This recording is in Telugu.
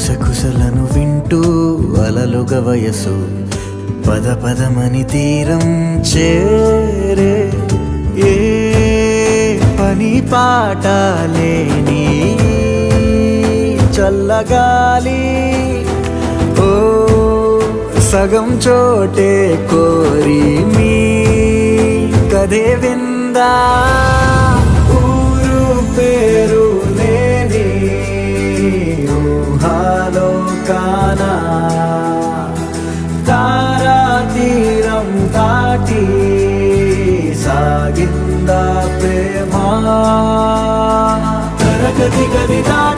గుసగుసలను వింటూ అలలుగ వయసు పద పదమని తీరం చేరే ఏ పని పాట లేని చల్లగాలి ఓ సగం చోటే కోరి మీ కథే విందా ఊరు పేరు లేని ఊహాలో కానా తారా తీరం దాటి సాగిందా ప్రేమ తరగతి గది దాటి